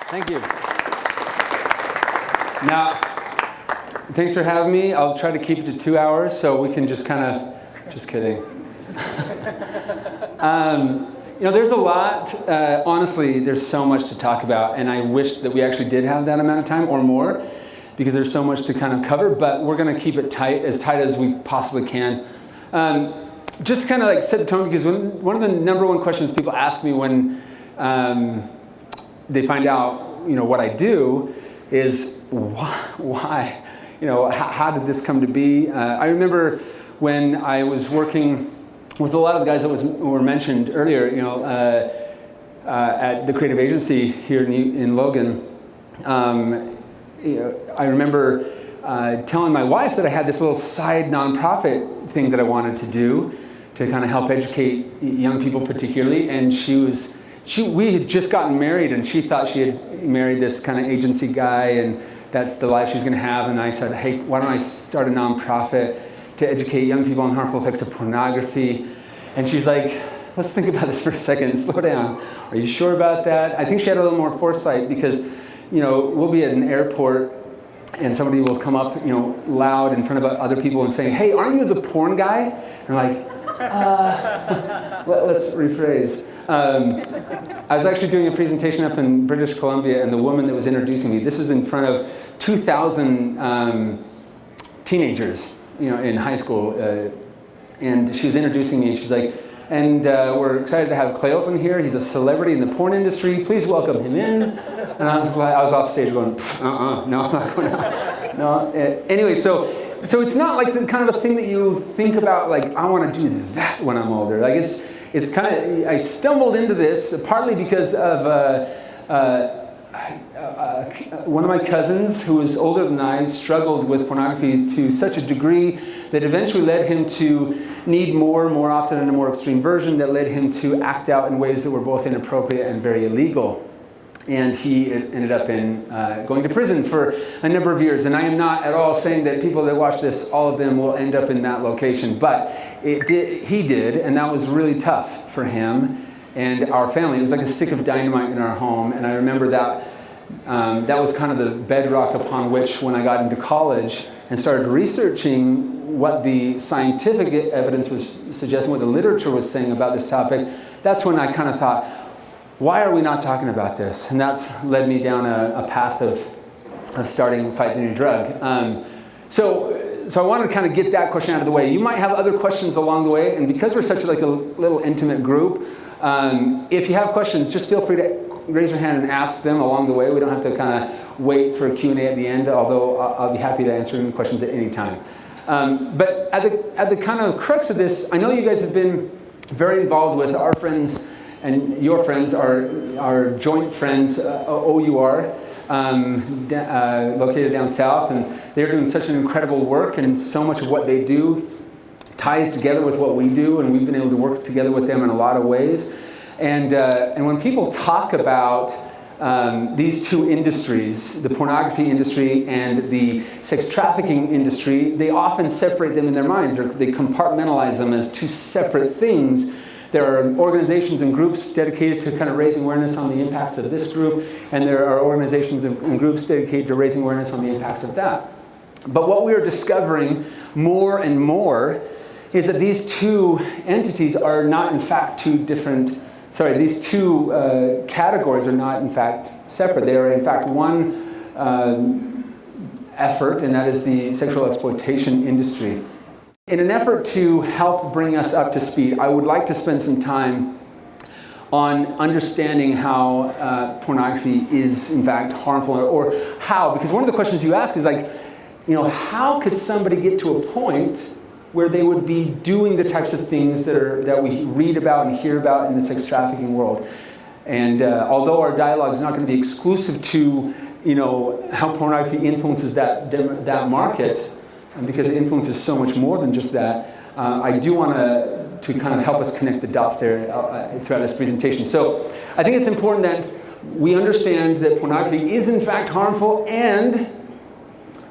Thank you. Now, thanks for having me. I'll try to keep it to 2 hours so we can just just kidding. There's a lot, honestly, there's so much to talk about, and I wish that we actually did have that amount of time or more, because there's so much to kind of cover, but we're going to keep it tight as we possibly can. Just kind of like set the tone, because one of the number one questions people ask me when they find out, what I do is why? How did this come to be? I remember when I was working with a lot of the guys that were mentioned earlier, at the creative agency here in Logan. I remember telling my wife that I had this little side nonprofit thing that I wanted to do to kind of help educate young people particularly, and we had just gotten married, and she thought she had married this kind of agency guy, and that's the life she's going to have. And I said, hey, why don't I start a nonprofit to educate young people on harmful effects of pornography? And she's like, let's think about this for a second, slow down. Are you sure about that? I think she had a little more foresight, because, we'll be at an airport and somebody will come up, loud in front of other people and say, hey, aren't you the porn guy? And I'm like, let's rephrase. I was actually doing a presentation up in British Columbia, and the woman that was introducing me, this is in front of 2,000 teenagers, in high school, and she was introducing me, and she's like, and we're excited to have Clay Olsen here. He's a celebrity in the porn industry. Please welcome him in. And I was off stage going, no, I'm not going out. No. Anyway, so it's not like the kind of a thing that you think about, like, I want to do that when I'm older. Like, it's kind of, I stumbled into this partly because of one of my cousins who was older than I struggled with pornography to such a degree that eventually led him to need more often, in a more extreme version that led him to act out in ways that were both inappropriate and very illegal. And he ended up going to prison for a number of years. And I am not at all saying that people that watch this, all of them will end up in that location. But he did, and that was really tough for him and our family. It was like a stick of dynamite in our home. And I remember that that was kind of the bedrock upon which, when I got into college and started researching what the scientific evidence was suggesting, what the literature was saying about this topic, that's when I kind of thought, why are we not talking about this? And that's led me down a path of starting Fight the New Drug. So I wanted to kind of get that question out of the way. You might have other questions along the way, and because we're such like a little intimate group, if you have questions, just feel free to raise your hand and ask them along the way. We don't have to kind of wait for a Q&A at the end, although I'll be happy to answer any questions at any time. But at the kind of crux of this, I know you guys have been very involved with our friends and your friends, our joint friends, OUR, located down south, and they're doing such an incredible work, and so much of what they do ties together with what we do, and we've been able to work together with them in a lot of ways. And when people talk about these two industries, the pornography industry and the sex trafficking industry, they often separate them in their minds, or they compartmentalize them as two separate things. There are organizations and groups dedicated to kind of raising awareness on the impacts of this group, and there are organizations and groups dedicated to raising awareness on the impacts of that. But what we are discovering more and more is that these two entities are not in fact these two categories are not in fact separate. They are in fact one effort, and that is the sexual exploitation industry. In an effort to help bring us up to speed, I would like to spend some time on understanding how pornography is in fact harmful, or how, because one of the questions you ask is like, how could somebody get to a point where they would be doing the types of things that we read about and hear about in the sex trafficking world? And although our dialogue is not going to be exclusive to how pornography influences that market, because it influences so much more than just that, I do want to kind of help us connect the dots there throughout this presentation. So I think it's important that we understand that pornography is in fact harmful, and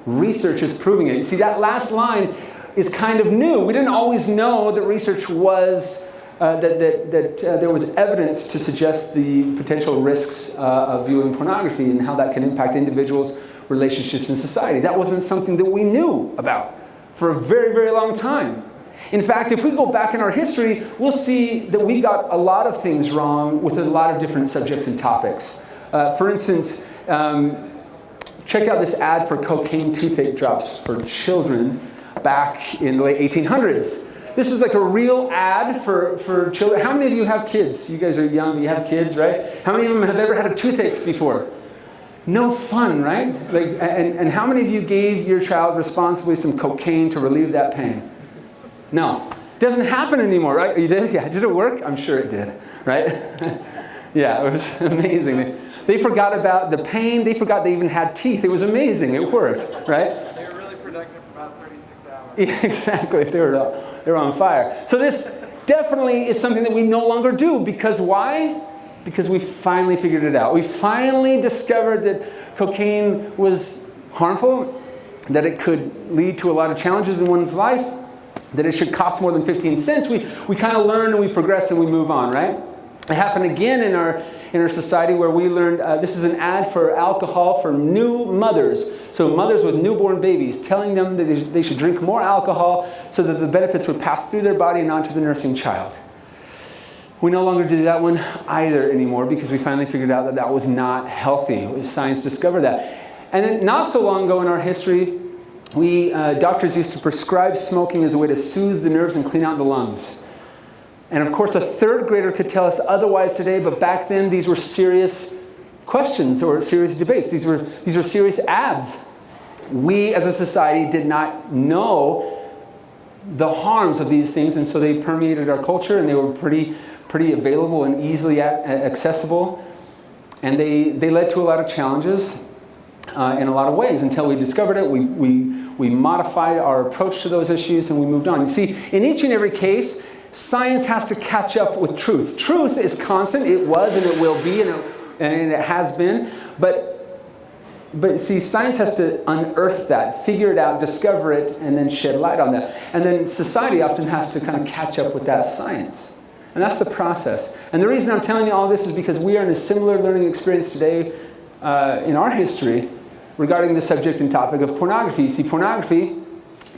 research is proving it. See, that last line is kind of new. We didn't always know that research was there was evidence to suggest the potential risks of viewing pornography and how that can impact individuals, relationships, and society. That wasn't something that we knew about for a very, very long time. In fact, if we go back in our history, we'll see that we got a lot of things wrong with a lot of different subjects and topics. For instance, check out this ad for cocaine toothache drops for children back in the late 1800s. This is like a real ad for children. How many of you have kids? You guys are young, you have kids, right? How many of them have ever had a toothache before? No fun, right? And how many of you gave your child responsibly some cocaine to relieve that pain? No. It doesn't happen anymore, right? You did? Yeah. Did it work? I'm sure it did, right? Yeah, it was amazing. They forgot about the pain. They forgot they even had teeth. It was amazing. It worked, right? They were really productive for about 36 hours. Yeah, exactly. They were on fire. So this definitely is something that we no longer do. Because why? Because we finally figured it out. We finally discovered that cocaine was harmful, that it could lead to a lot of challenges in one's life, that it should cost more than 15 cents. We kind of learn and we progress and we move on, right? It happened again in our society where we learned, this is an ad for alcohol for new mothers. So mothers with newborn babies, telling them that they should drink more alcohol so that the benefits would pass through their body and onto the nursing child. We no longer do that one either anymore because we finally figured out that that was not healthy. Science discovered that. And then not so long ago in our history, doctors used to prescribe smoking as a way to soothe the nerves and clean out the lungs. And of course, a third grader could tell us otherwise today, but back then these were serious questions or serious debates. These were serious ads. We as a society did not know the harms of these things, and so they permeated our culture, and they were pretty available and easily accessible. And they led to a lot of challenges in a lot of ways. Until we discovered it, we modified our approach to those issues, and we moved on. You see, in each and every case, science has to catch up with truth. Truth is constant. It was and it will be and it has been. But see, science has to unearth that, figure it out, discover it, and then shed light on that. And then society often has to kind of catch up with that science. And that's the process. And the reason I'm telling you all this is because we are in a similar learning experience today in our history regarding the subject and topic of pornography. You see, pornography,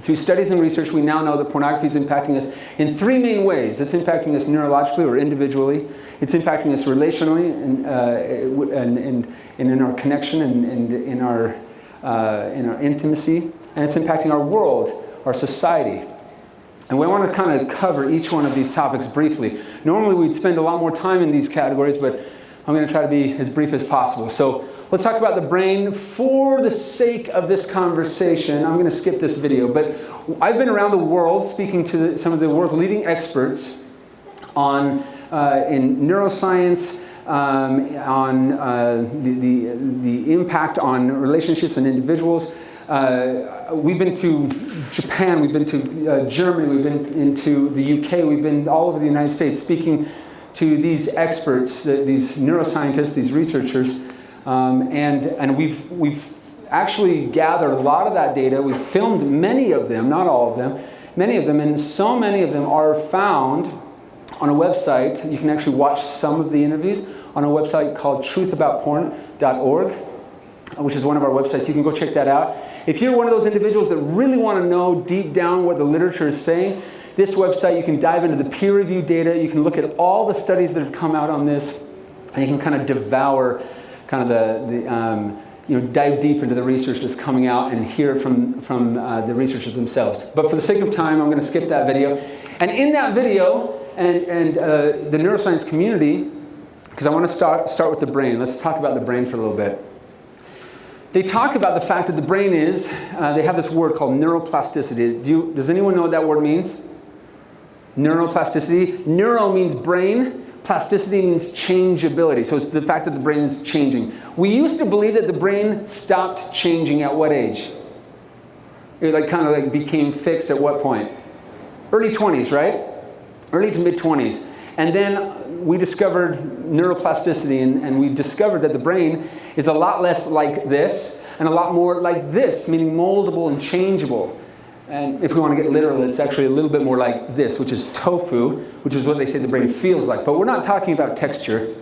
through studies and research, we now know that pornography is impacting us in three main ways. It's impacting us neurologically or individually. It's impacting us relationally and in our connection and in our intimacy. And it's impacting our world, our society. And we want to kind of cover each one of these topics briefly. Normally we'd spend a lot more time in these categories, but I'm going to try to be as brief as possible. So let's talk about the brain. For the sake of this conversation, I'm going to skip this video, but I've been around the world speaking to some of the world's leading experts in neuroscience, on the impact on relationships and individuals. We've been to Japan, we've been to Germany, we've been into the UK, we've been all over the United States speaking to these experts, these neuroscientists, these researchers. And we've actually gathered a lot of that data. We've filmed many of them, not all of them, many of them, and so many of them are found on a website. You can actually watch some of the interviews on a website called truthaboutporn.org, which is one of our websites. You can go check that out. If you're one of those individuals that really want to know deep down what the literature is saying, this website, you can dive into the peer-reviewed data. You can look at all the studies that have come out on this, and you can kind of devour kind of dive deep into the research that's coming out and hear it from the researchers themselves. But for the sake of time, I'm going to skip that video. And in that video, and the neuroscience community, because I want to start with the brain. Let's talk about the brain for a little bit. They talk about the fact that the brain is, they have this word called neuroplasticity. Does anyone know what that word means? Neuroplasticity. Neuro means brain. Plasticity means changeability. So it's the fact that the brain is changing. We used to believe that the brain stopped changing at what age? It kind of became fixed at what point? Early 20s, right? Early to mid 20s. And then we discovered neuroplasticity, and we discovered that the brain is a lot less like this and a lot more like this, meaning moldable and changeable. And if we want to get literal, it's actually a little bit more like this, which is tofu, which is what they say the brain feels like. But we're not talking about texture.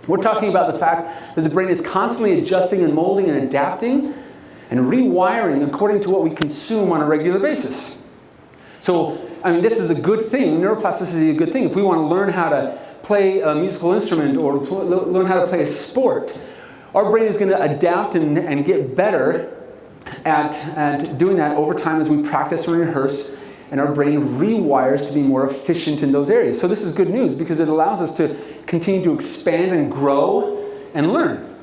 We're talking about the fact that the brain is constantly adjusting and molding and adapting and rewiring according to what we consume on a regular basis. So, I mean, this is a good thing. Neuroplasticity is a good thing. If we want to learn how to play a musical instrument or learn how to play a sport, our brain is going to adapt and get better at doing that over time as we practice and rehearse, and our brain rewires to be more efficient in those areas. So this is good news because it allows us to continue to expand and grow and learn.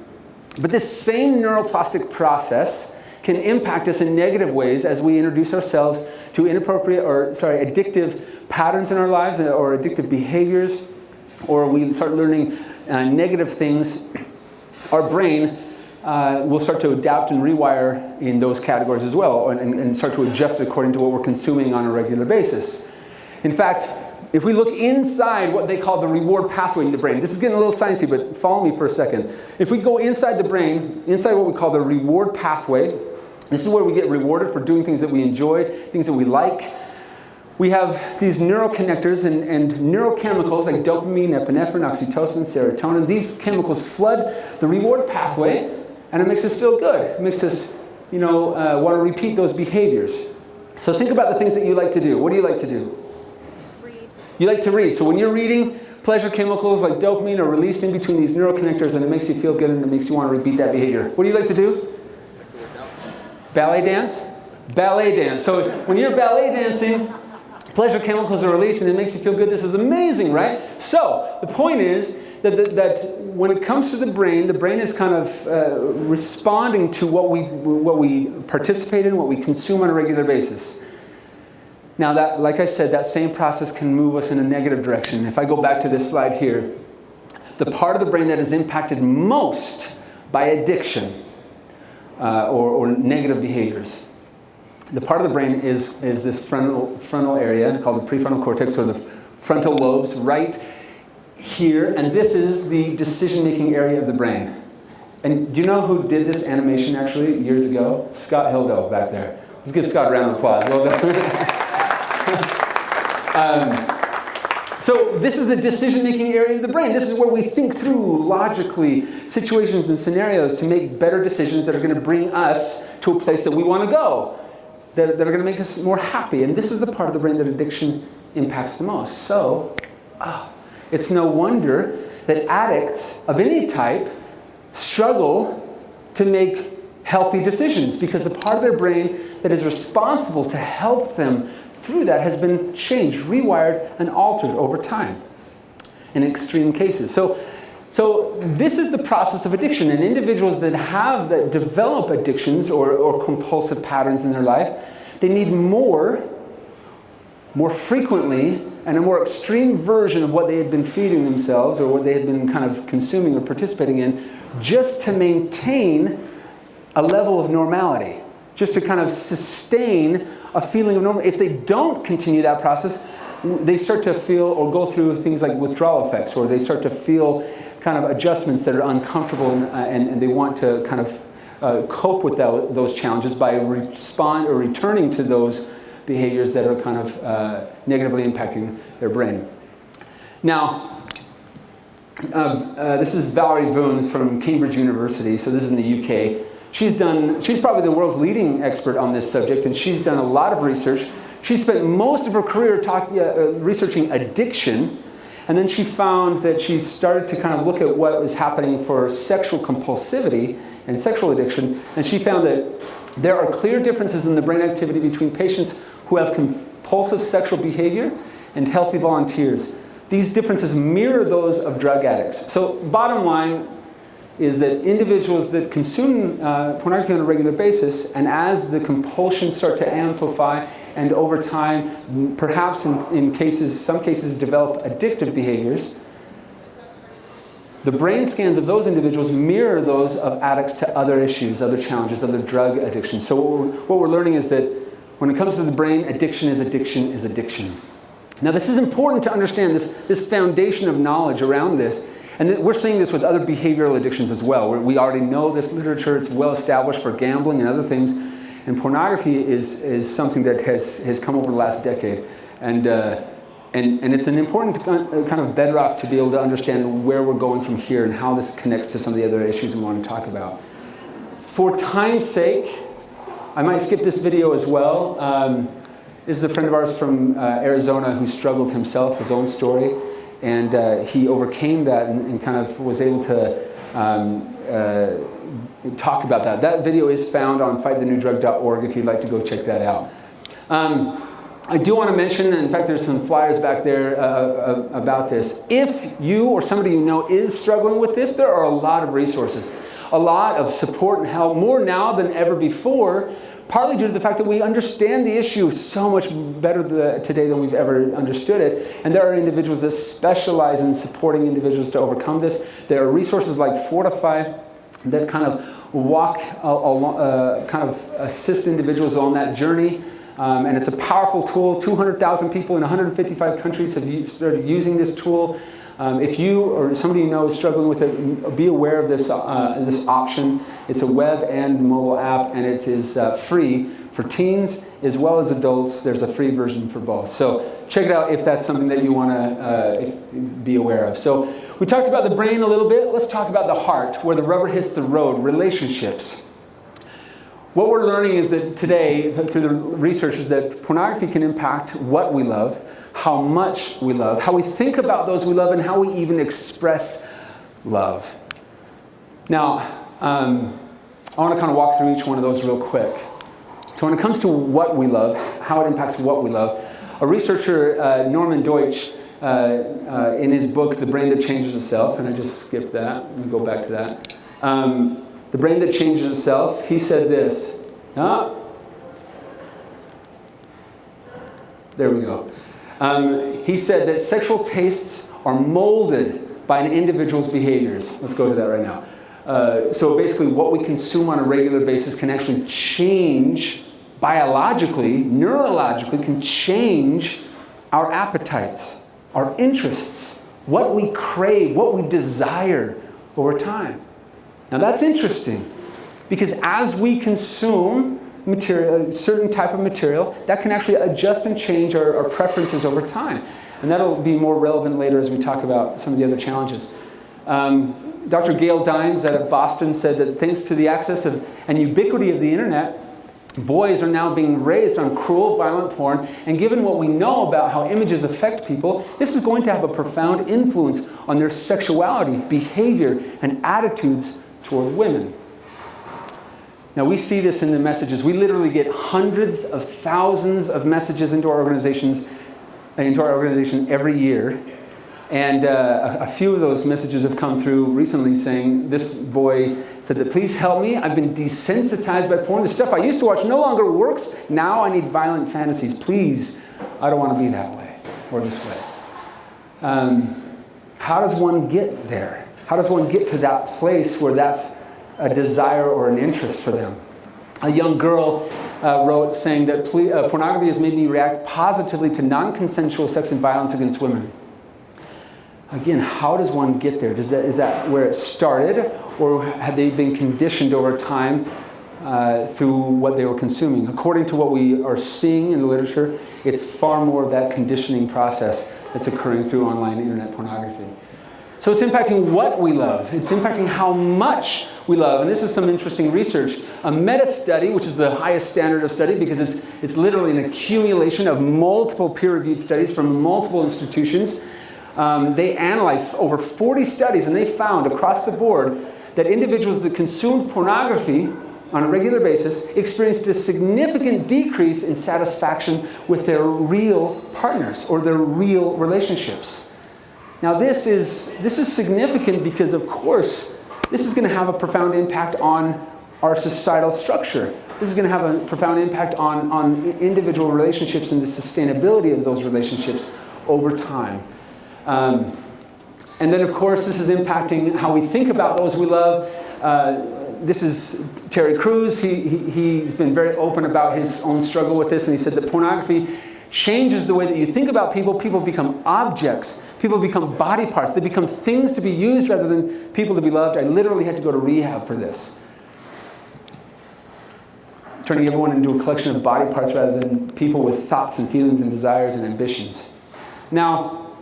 But this same neuroplastic process can impact us in negative ways as we introduce ourselves to addictive patterns in our lives or addictive behaviors, or we start learning negative things. Our brain will start to adapt and rewire in those categories as well, and start to adjust according to what we're consuming on a regular basis. In fact, if we look inside what they call the reward pathway in the brain, this is getting a little sciencey, but follow me for a second. If we go inside the brain, inside what we call the reward pathway, this is where we get rewarded for doing things that we enjoy, things that we like. We have these neuroconnectors and neurochemicals like dopamine, epinephrine, oxytocin, serotonin. These chemicals flood the reward pathway, and it makes us feel good. It makes us, want to repeat those behaviors. So think about the things that you like to do. What do you like to do? Read. You like to read. So when you're reading, pleasure chemicals like dopamine are released in between these neuroconnectors, and it makes you feel good, and it makes you want to repeat that behavior. What do you like to do? Ballet dance? Ballet dance. So when you're ballet dancing, pleasure chemicals are released and it makes you feel good. This is amazing, right? So the point is that when it comes to the brain is kind of responding to what we participate in, what we consume on a regular basis. Now, that, like I said, that same process can move us in a negative direction. If I go back to this slide here, the part of the brain that is impacted most by addiction or negative behaviors, the part of the brain is this frontal area called the prefrontal cortex, or the frontal lobes, right here. And this is the decision-making area of the brain. And do you know who did this animation actually years ago? Scott Hildo back there. Let's give Scott a round of applause. Well done. So this is the decision-making area of the brain. This is where we think through logically situations and scenarios to make better decisions that are going to bring us to a place that we want to go, that are going to make us more happy. And this is the part of the brain that addiction impacts the most. So it's no wonder that addicts of any type struggle to make healthy decisions, because the part of their brain that is responsible to help them through that has been changed, rewired, and altered over time in extreme cases. So this is the process of addiction. And individuals that develop addictions or compulsive patterns in their life, they need more frequently, and a more extreme version of what they had been feeding themselves or what they had been kind of consuming or participating in, just to maintain a level of normality, just to kind of sustain a feeling of normal. If they don't continue that process, they start to feel or go through things like withdrawal effects, or they start to feel kind of adjustments that are uncomfortable, and they want to kind of cope with those challenges by returning to those behaviors that are kind of negatively impacting their brain. Now, this is Valerie Voons from Cambridge University, so this is in the UK. She's probably the world's leading expert on this subject, and she's done a lot of research. She spent most of her career researching addiction, and then she found that she started to kind of look at what was happening for sexual compulsivity and sexual addiction, and she found that there are clear differences in the brain activity between patients who have compulsive sexual behavior and healthy volunteers. These differences mirror those of drug addicts. So bottom line is that individuals that consume pornography on a regular basis, and as the compulsions start to amplify, and over time, perhaps in some cases develop addictive behaviors, the brain scans of those individuals mirror those of addicts to other issues, other challenges, other drug addictions. So what we're learning is that when it comes to the brain, addiction is addiction is addiction. Now this is important to understand, this foundation of knowledge around this. And we're seeing this with other behavioral addictions as well, where we already know this literature. It's well established for gambling and other things. And pornography is something that has come over the last decade. And it's an important kind of bedrock to be able to understand where we're going from here and how this connects to some of the other issues we want to talk about. For time's sake, I might skip this video as well. This is a friend of ours from Arizona who struggled himself, his own story, and he overcame that and kind of was able to talk about that. That video is found on fightthenewdrug.org if you'd like to go check that out. I do want to mention, in fact there's some flyers back there about this. If you or somebody you know is struggling with this, there are a lot of resources, a lot of support and help, more now than ever before, partly due to the fact that we understand the issue so much better today than we've ever understood it. And there are individuals that specialize in supporting individuals to overcome this. There are resources like Fortify that kind of walk along, kind of assist individuals on that journey. And it's a powerful tool. 200,000 people in 155 countries have started using this tool. If you or somebody you know is struggling with it, be aware of this option. It's a web and mobile app, and it is free for teens as well as adults. There's a free version for both. So check it out if that's something that you want to be aware of. So we talked about the brain a little bit. Let's talk about the heart, where the rubber hits the road, relationships. What we're learning is that today, through the research, is that pornography can impact what we love, how much we love, how we think about those we love, and how we even express love. Now, I want to kind of walk through each one of those real quick. So when it comes to what we love, how it impacts what we love, a researcher, Norman Deutsch, in his book, The Brain That Changes Itself, and I just skipped that, let me go back to that. The Brain That Changes Itself, he said this. There we go. He said that sexual tastes are molded by an individual's behaviors. Let's go to that right now. So basically what we consume on a regular basis can actually change biologically, neurologically, can change our appetites, our interests, what we crave, what we desire over time. Now that's interesting, because as we consume material, a certain type of material, that can actually adjust and change our preferences over time. And that'll be more relevant later as we talk about some of the other challenges. Dr. Gail Dines out of Boston said that thanks to the access of and ubiquity of the internet, boys are now being raised on cruel, violent porn, and given what we know about how images affect people, this is going to have a profound influence on their sexuality, behavior, and attitudes toward women. Now we see this in the messages. We literally get hundreds of thousands of messages into our organization every year. And a few of those messages have come through recently saying, this boy said that, please help me. I've been desensitized by porn. The stuff I used to watch no longer works. Now I need violent fantasies. Please, I don't want to be that way or this way. How does one get there? How does one get to that place where that's a desire or an interest for them? A young girl wrote saying that pornography has made me react positively to non-consensual sex and violence against women. Again, how does one get there? Is that where it started, or had they been conditioned over time through what they were consuming? According to what we are seeing in the literature, it's far more of that conditioning process that's occurring through online internet pornography. So it's impacting what we love. It's impacting how much we love. And this is some interesting research. A meta-study, which is the highest standard of study because it's literally an accumulation of multiple peer-reviewed studies from multiple institutions. They analyzed over 40 studies, and they found across the board that individuals that consumed pornography on a regular basis experienced a significant decrease in satisfaction with their real partners or their real relationships. Now this is significant because, of course, this is going to have a profound impact on our societal structure. This is going to have a profound impact on individual relationships and the sustainability of those relationships over time. And then, of course, this is impacting how we think about those we love. This is Terry Crews. He's been very open about his own struggle with this, and he said that pornography changes the way that you think about people. People become objects. People become body parts. They become things to be used rather than people to be loved. I literally had to go to rehab for this. turning everyone into a collection of body parts rather than people with thoughts and feelings and desires and ambitions. Now,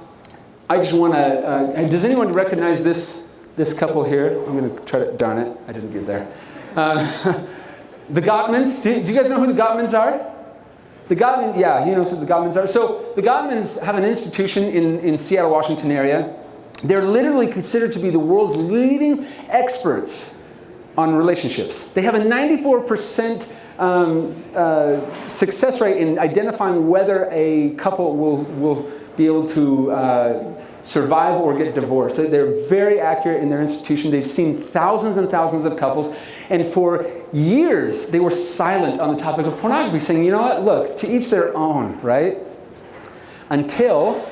I just want to, does anyone recognize this couple here? I'm going to try to, darn it, I didn't get there. The Gottmans, do you guys know who the Gottmans are? The Gottmans, yeah, you know who the Gottmans are. So the Gottmans have an institution in Seattle, Washington area. They're literally considered to be the world's leading experts on relationships. They have a 94% success rate in identifying whether a couple will be able to survive or get divorced. They're very accurate in their institution. They've seen thousands and thousands of couples, and for years they were silent on the topic of pornography, saying, you know what, look, to each their own, right? Until,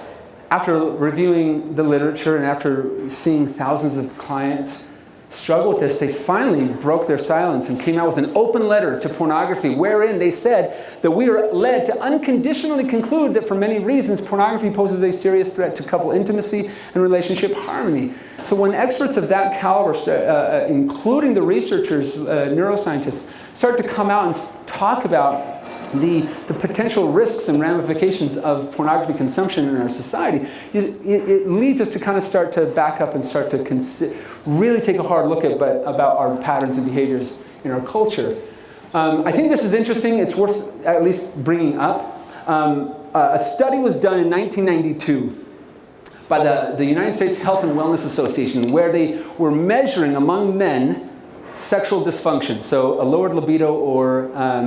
after reviewing the literature and after seeing thousands of clients struggle with this, they finally broke their silence and came out with an open letter to pornography, wherein they said that we are led to unconditionally conclude that for many reasons, pornography poses a serious threat to couple intimacy and relationship harmony. So when experts of that caliber, including the researchers, neuroscientists, start to come out and talk about the potential risks and ramifications of pornography consumption in our society, it leads us to kind of start to back up and start to really take a hard look about our patterns and behaviors in our culture. I think this is interesting. It's worth at least bringing up. A study was done in 1992 by the United States Health and Wellness Association, where they were measuring among men sexual dysfunction, so a lowered libido or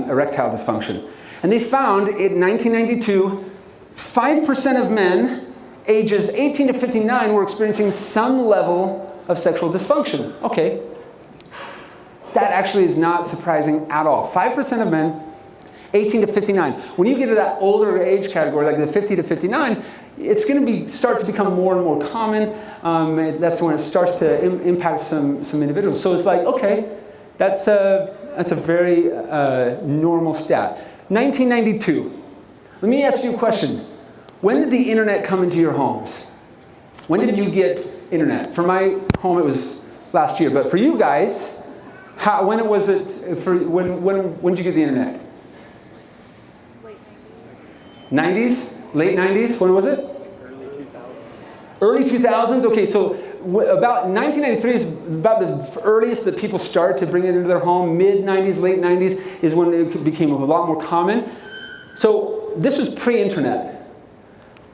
erectile dysfunction. And they found in 1992, 5% of men ages 18 to 59 were experiencing some level of sexual dysfunction. Okay, that actually is not surprising at all. 5% of men, 18 to 59. When you get to that older age category, like the 50 to 59, it's going to start to become more and more common. That's when it starts to impact some individuals. So it's like, okay, that's a very normal stat. 1992. Let me ask you a question. When did the internet come into your homes? When did you get internet? For my home, it was last year. But for you guys, when was it? When did you get the internet? Late 90s. 90s? Late 90s? When was it? Early 2000s. Early 2000s? Okay, so about 1993 is about the earliest that people started to bring it into their home. Mid-90s, late 90s is when it became a lot more common. So this was pre-internet.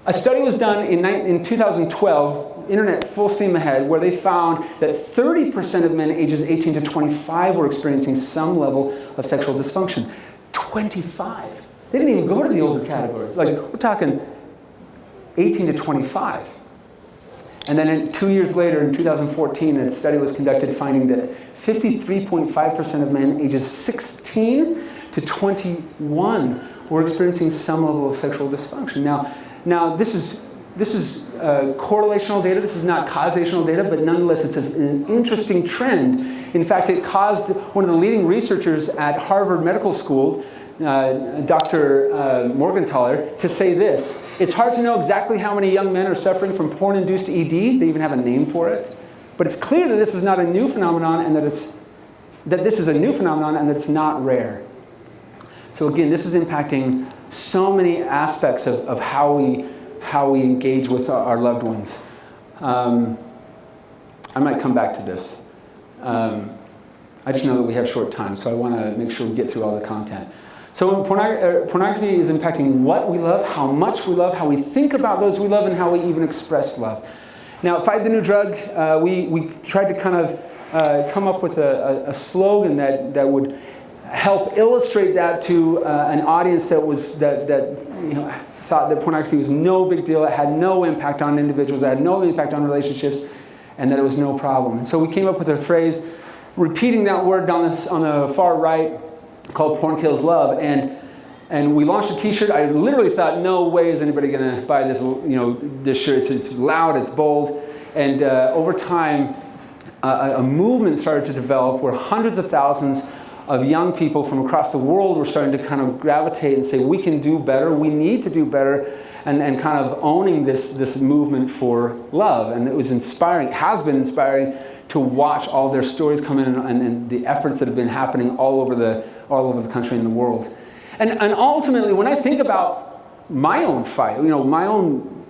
A study was done in 2012, internet full steam ahead, where they found that 30% of men ages 18 to 25 were experiencing some level of sexual dysfunction. 25. They didn't even go to the older categories. Like, we're talking 18 to 25. And then 2 years later, in 2014, a study was conducted finding that 53.5% of men ages 16 to 21 were experiencing some level of sexual dysfunction. Now this is correlational data. This is not causational data, but nonetheless, it's an interesting trend. In fact, it caused one of the leading researchers at Harvard Medical School, Dr. Morgenthaler, to say this: it's hard to know exactly how many young men are suffering from porn-induced ED. They even have a name for it. But it's clear that this is not a new phenomenon, and that this is a new phenomenon, and that it's not rare. So again, this is impacting so many aspects of how we engage with our loved ones. I might come back to this. I just know that we have short time, so I want to make sure we get through all the content. So pornography is impacting what we love, how much we love, how we think about those we love, and how we even express love. Now, at Fight the New Drug, we tried to kind of come up with a slogan that would help illustrate that to an audience that thought that pornography was no big deal, it had no impact on individuals, it had no impact on relationships, and that it was no problem. And so we came up with a phrase, repeating that word on the far right, called Porn Kills Love, and we launched a t-shirt. I literally thought, no way is anybody going to buy this, this shirt. It's loud, it's bold, and over time, a movement started to develop where hundreds of thousands of young people from across the world were starting to kind of gravitate and say, we can do better, we need to do better, and kind of owning this movement for love. And it was inspiring, it has been inspiring to watch all their stories come in and the efforts that have been happening all over the country and the world. And ultimately, when I think about my own fight, my own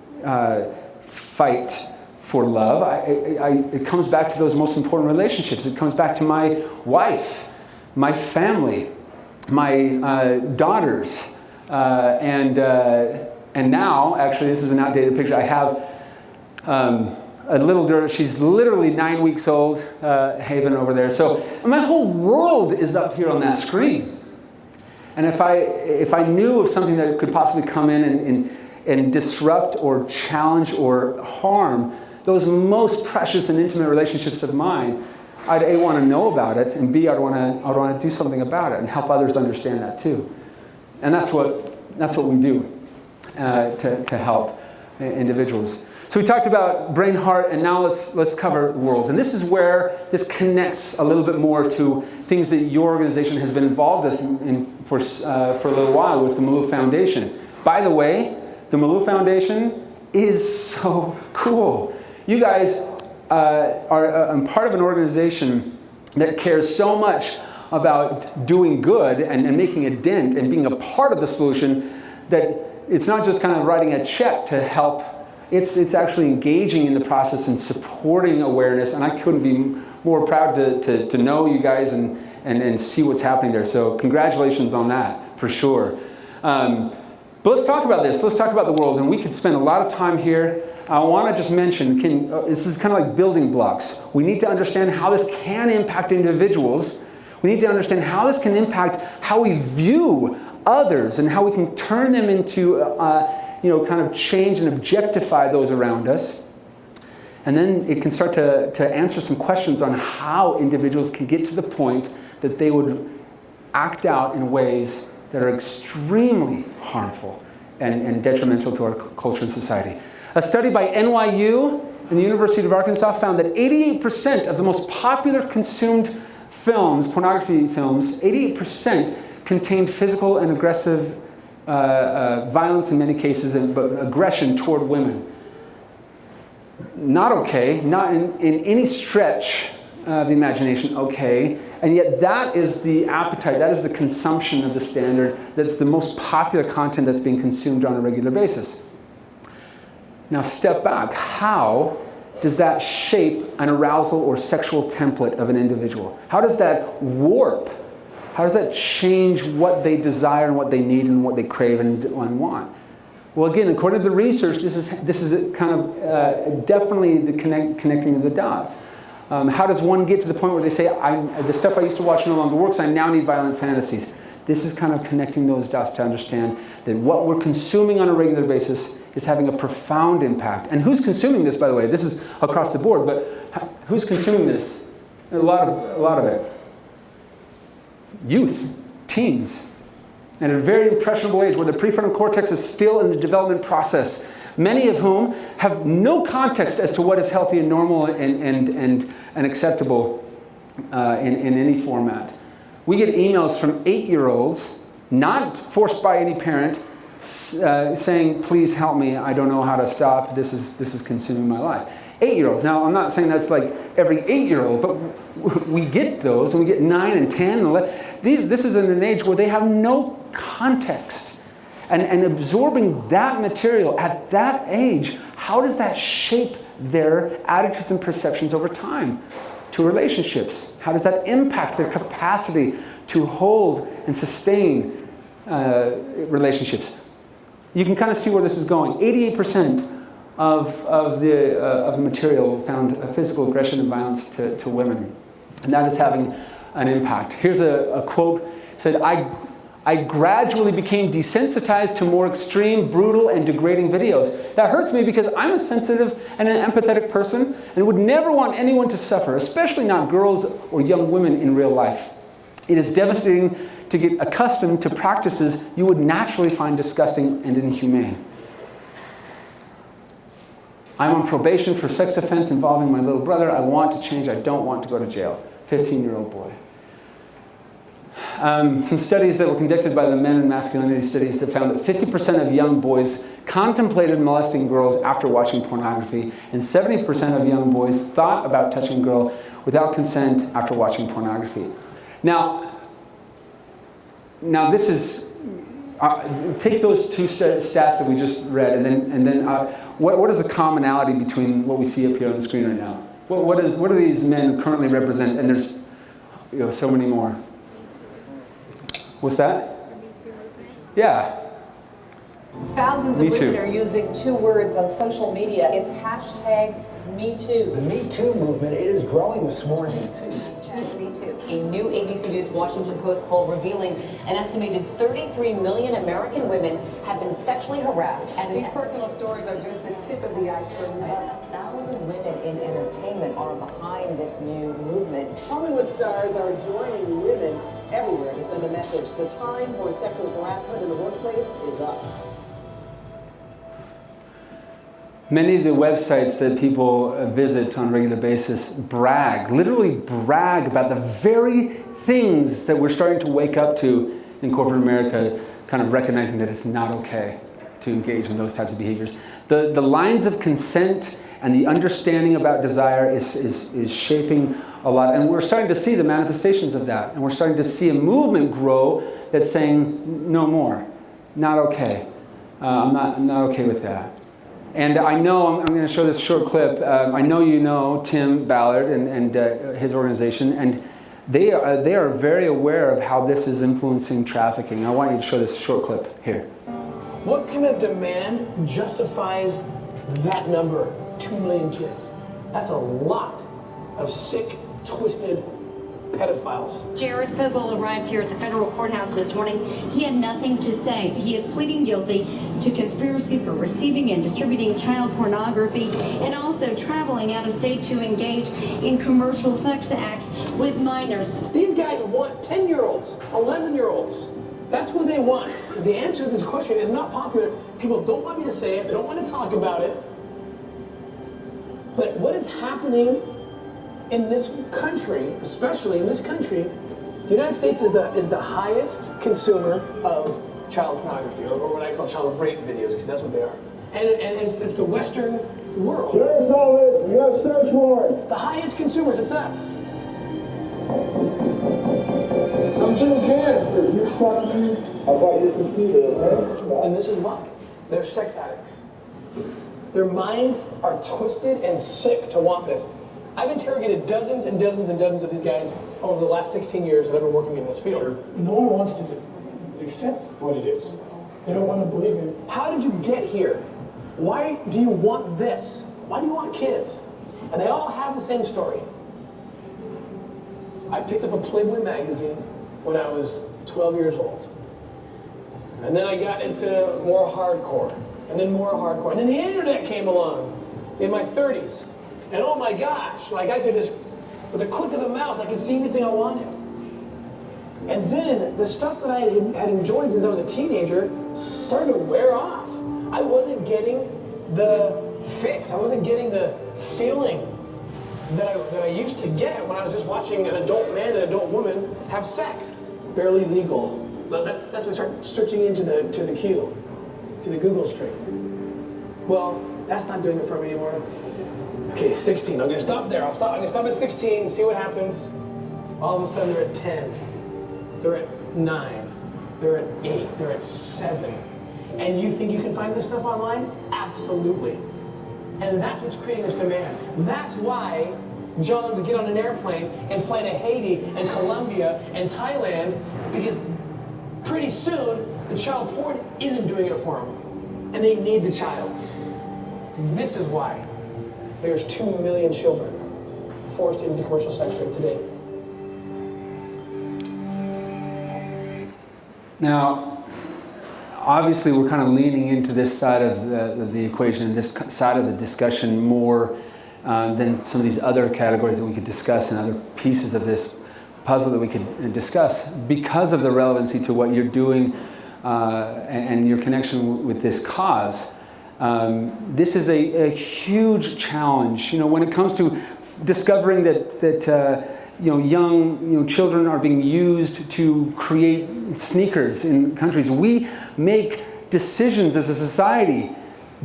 fight for love, it comes back to those most important relationships. It comes back to my wife, my family, my daughters, and now, actually, this is an outdated picture. I have a little girl. She's literally 9 weeks old, Haven over there. So my whole world is up here on that screen. And if I knew of something that could possibly come in and disrupt or challenge or harm those most precious and intimate relationships of mine, I'd A, want to know about it, and B, I'd want to do something about it and help others understand that too. And that's what we do to help individuals. So we talked about brain, heart, and now let's cover the world. And this is where this connects a little bit more to things that your organization has been involved in for a little while with the Malouf Foundation. By the way, the Malouf Foundation is so cool. You guys are part of an organization that cares so much about doing good and making a dent and being a part of the solution that it's not just kind of writing a check to help. It's actually engaging in the process and supporting awareness. And I couldn't be more proud to know you guys and see what's happening there. So congratulations on that, for sure. But let's talk about this. Let's talk about the world. And we could spend a lot of time here. I want to just mention, this is kind of like building blocks. We need to understand how this can impact individuals. We need to understand how this can impact how we view others and how we can turn them into, kind of change and objectify those around us. And then it can start to answer some questions on how individuals can get to the point that they would act out in ways that are extremely harmful and detrimental to our culture and society. A study by NYU and the University of Arkansas found that 88% of the most popular consumed films, pornography films, 88% contained physical and aggressive violence in many cases, but aggression toward women. Not okay, not in any stretch of the imagination okay, and yet that is the appetite, that is the consumption of the standard, that's the most popular content that's being consumed on a regular basis. Now step back, how does that shape an arousal or sexual template of an individual? How does that warp? How does that change what they desire and what they need and what they crave and want? Well, again, according to the research, this is kind of definitely the connecting the dots. How does one get to the point where they say, the stuff I used to watch no longer works, I now need violent fantasies? This is kind of connecting those dots to understand that what we're consuming on a regular basis is having a profound impact. And who's consuming this, by the way? This is across the board, but who's consuming this? A lot of it. Youth, teens, at a very impressionable age where the prefrontal cortex is still in the development process, many of whom have no context as to what is healthy and normal and acceptable in any format. We get emails from 8-year-olds, not forced by any parent, saying, please help me, I don't know how to stop, this is consuming my life. 8-year-olds. Now, I'm not saying that's like every 8-year-old, but we get those, and we get 9 and 10 and 11. This is in an age where they have no context. And absorbing that material at that age, how does that shape their attitudes and perceptions over time to relationships? How does that impact their capacity to hold and sustain relationships? You can kind of see where this is going. 88% of the material found physical aggression and violence to women. And that is having an impact. Here's a quote. It said, I gradually became desensitized to more extreme, brutal, and degrading videos. That hurts me because I'm a sensitive and an empathetic person and would never want anyone to suffer, especially not girls or young women in real life. It is devastating to get accustomed to practices you would naturally find disgusting and inhumane. I'm on probation for sex offense involving my little brother. I want to change. I don't want to go to jail. 15-year-old boy. some studies that were conducted by the Men and Masculinity Studies that found that 50% of young boys contemplated molesting girls after watching pornography, and 70% of young boys thought about touching a girl without consent after watching pornography. Now this is, take those two stats that we just read, and then what is the commonality between what we see up here on the screen right now? What do these men currently represent? And there's so many more. What's that? Yeah. Thousands of Me too. women are using 2 words on social media. It's hashtag #MeToo. The Me Too movement, it is growing this morning, too. #MeToo. A new ABC News Washington Post poll revealing an estimated 33 million American women have been sexually harassed. And these personal stories are just the tip of the iceberg. About 1,000 women in entertainment are behind this new movement. Hollywood stars are joining women everywhere to send a message. The time for sexual harassment in the workplace is up. Many of the websites that people visit on a regular basis literally brag about the very things that we're starting to wake up to in corporate America, kind of recognizing that it's not okay to engage in those types of behaviors. The lines of consent and the understanding about desire is shaping a lot, and we're starting to see the manifestations of that, and we're starting to see a movement grow that's saying no more, not okay. I'm not okay with that. And I know, I'm going to show this short clip. I know you know Tim Ballard and his organization, and they are very aware of how this is influencing trafficking. I want you to show this short clip here. What kind of demand justifies that number, 2 million kids? That's a lot of sick, twisted pedophiles. Jared Fogle arrived here at the federal courthouse this morning. He had nothing to say. He is pleading guilty to conspiracy for receiving and distributing child pornography and also traveling out of state to engage in commercial sex acts with minors. These guys want 10-year-olds, 11-year-olds. That's what they want. The answer to this question is not popular. People don't want me to say it. They don't want to talk about it. But what is happening in this country, especially in this country, the United States is the highest consumer of child pornography, or what I call child rape videos, because that's what they are. And it's the Western world. Sheriff's Office, we have search warrant. The highest consumers, it's us. I'm Jim Cancer. You're talking about your computer, okay? And this is why. They're sex addicts. Their minds are twisted and sick to want this. I've interrogated dozens and dozens and dozens of these guys over the last 16 years that I've been working in this field. Sure. No one wants to accept what it is. They don't want to believe it. How did you get here? Why do you want this? Why do you want kids? And they all have the same story. I picked up a Playboy magazine when I was 12 years old. And then I got into more hardcore, and then more hardcore. And then the internet came along in my 30s. And oh my gosh, like I could just, with a click of the mouse, I could see anything I wanted. And then the stuff that I had enjoyed since I was a teenager started to wear off. I wasn't getting the fix. I wasn't getting the feeling that I used to get when I was just watching an adult man and an adult woman have sex. Barely legal. That's when I started searching into the queue, to the Google string. Well, that's not doing it for me anymore. Okay, 16. I'm gonna stop there. I'm gonna stop at 16 and see what happens. All of a sudden, they're at 10. They're at 9. They're at 8. They're at 7. And you think you can find this stuff online? Absolutely. And that's what's creating this demand. That's why Johns get on an airplane and fly to Haiti and Colombia and Thailand, because pretty soon the child porn isn't doing it for them, and they need the child. This is why there's 2 million children forced into commercial sex trade today. Now, obviously, we're kind of leaning into this side of the equation, this side of the discussion more than some of these other categories that we could discuss and other pieces of this puzzle that we could discuss because of the relevancy to what you're doing and your connection with this cause. This is a huge challenge. You know, when it comes to discovering that young children are being used to create sneakers in countries. We make decisions as a society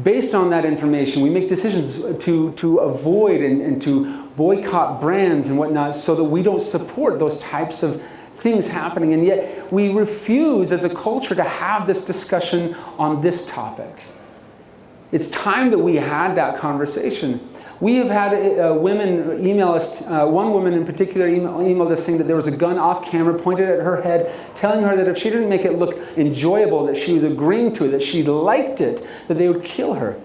based on that information. We make decisions to avoid and to boycott brands and whatnot so that we don't support those types of things happening. And yet we refuse as a culture to have this discussion on this topic. It's time that we had that conversation. We have had women email us, one woman in particular emailed us saying that there was a gun off camera pointed at her head, telling her that if she didn't make it look enjoyable, that she was agreeing to it, that she liked it, that they would kill her.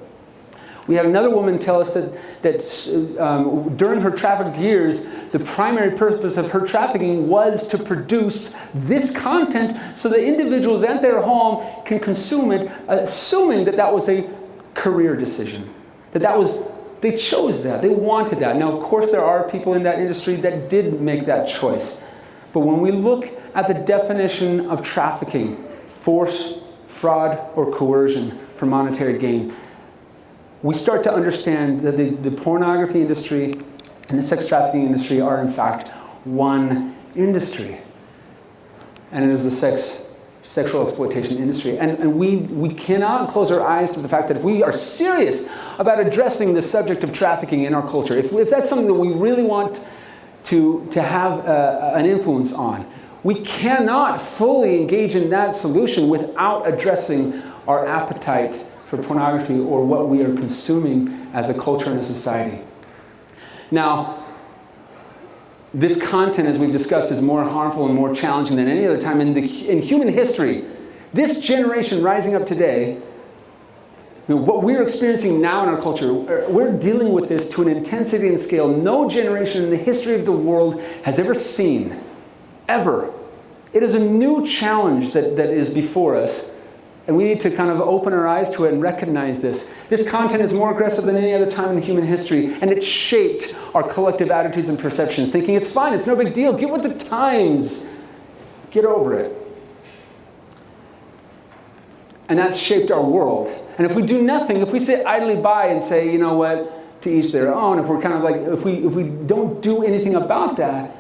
We had another woman tell us that during her trafficked years, the primary purpose of her trafficking was to produce this content so that individuals at their home can consume it, assuming that that was a career decision, they chose that. They wanted that. Now, of course, there are people in that industry that did make that choice. But when we look at the definition of trafficking, force, fraud, or coercion for monetary gain, we start to understand that the pornography industry and the sex trafficking industry are, in fact, one industry. And it is the sexual exploitation industry. And we cannot close our eyes to the fact that if we are serious about addressing the subject of trafficking in our culture, if that's something that we really want to have an influence on, we cannot fully engage in that solution without addressing our appetite for pornography or what we are consuming as a culture and a society. Now, this content, as we've discussed, is more harmful and more challenging than any other time in human history. This generation rising up today, what we're experiencing now in our culture, we're dealing with this to an intensity and scale no generation in the history of the world has ever seen, ever. It is a new challenge that is before us, and we need to kind of open our eyes to it and recognize this. This content is more aggressive than any other time in human history, and it shaped our collective attitudes and perceptions, thinking it's fine, it's no big deal, get with the times, get over it. And that's shaped our world. And if we do nothing, if we sit idly by and say, you know what, to each their own, if we're kind of like, if we don't do anything about that,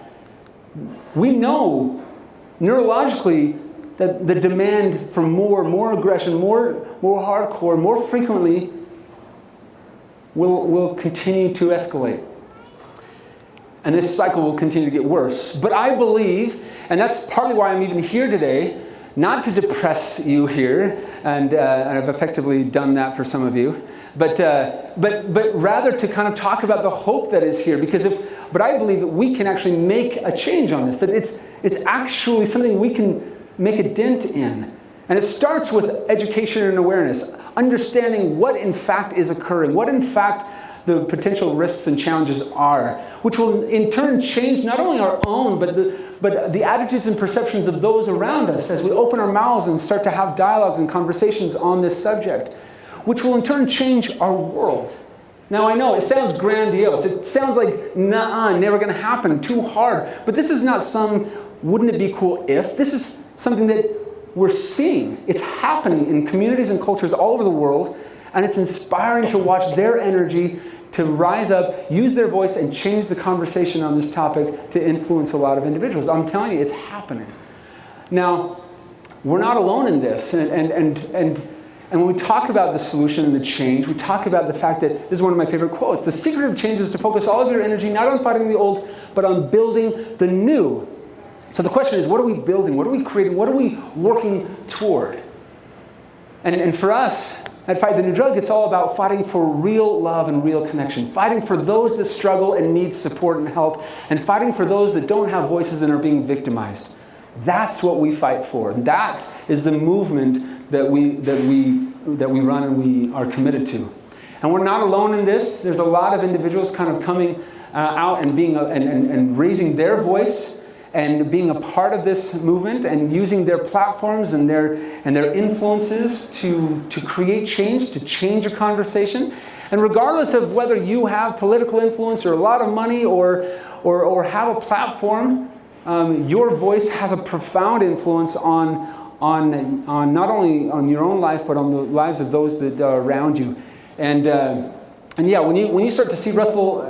we know neurologically that the demand for more aggression, more hardcore, more frequently will continue to escalate. And this cycle will continue to get worse. But I believe, and that's partly why I'm even here today, not to depress you here, and I've effectively done that for some of you, but rather to kind of talk about the hope that is here. But I believe that we can actually make a change on this, that it's actually something we can make a dent in. And it starts with education and awareness, understanding what in fact is occurring, what in fact the potential risks and challenges are, which will in turn change not only our own, but the attitudes and perceptions of those around us as we open our mouths and start to have dialogues and conversations on this subject, which will in turn change our world. Now I know it sounds grandiose, it sounds like nah, never gonna happen, too hard, but this is not some wouldn't it be cool if, this is something that we're seeing. It's happening in communities and cultures all over the world, and it's inspiring to watch their energy to rise up, use their voice, and change the conversation on this topic to influence a lot of individuals. I'm telling you, it's happening. Now, we're not alone in this, and when we talk about the solution and the change, we talk about the fact that, this is one of my favorite quotes, the secret of change is to focus all of your energy not on fighting the old, but on building the new. So the question is, what are we building? What are we creating? What are we working toward? And for us, at Fight the New Drug, it's all about fighting for real love and real connection. Fighting for those that struggle and need support and help. And fighting for those that don't have voices and are being victimized. That's what we fight for. That is the movement that we run and we are committed to. And we're not alone in this. There's a lot of individuals kind of coming out and being and raising their voice and being a part of this movement and using their platforms and their influences to create change, to change a conversation. And regardless of whether you have political influence or a lot of money or have a platform, your voice has a profound influence on not only on your own life, but on the lives of those that are around you. And yeah, when you start to see Russell